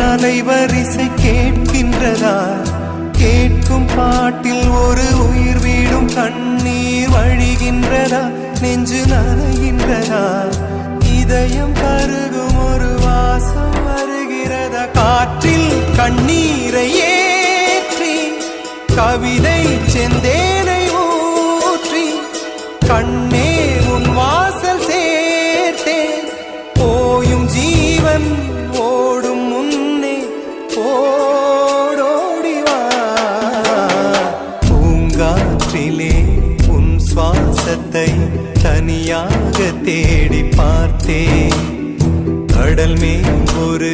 அலைவரிசை கேட்கின்றதா? கேட்கும் பாட்டில் ஒரு உயிர் வீடும் கண்ணீர் வழிகின்றதா? நெஞ்சு நனைகின்றதா? இதயம் கருகும் ஒரு வாசம் வருகிறதா? காற்றில் கண்ணீரை ஏற்றி கவிதை செந்தேனை ஊற்றி கண்ணே உன் வாசல் சேர்த்தேன். போயும் ஜீவன் ஓடும் முன்னே ஓடோடிவா. பூங்காற்றிலே உன் சுவாசத்தை தனியாக தேடி பார்த்தேன். கடல் மேல் ஒரு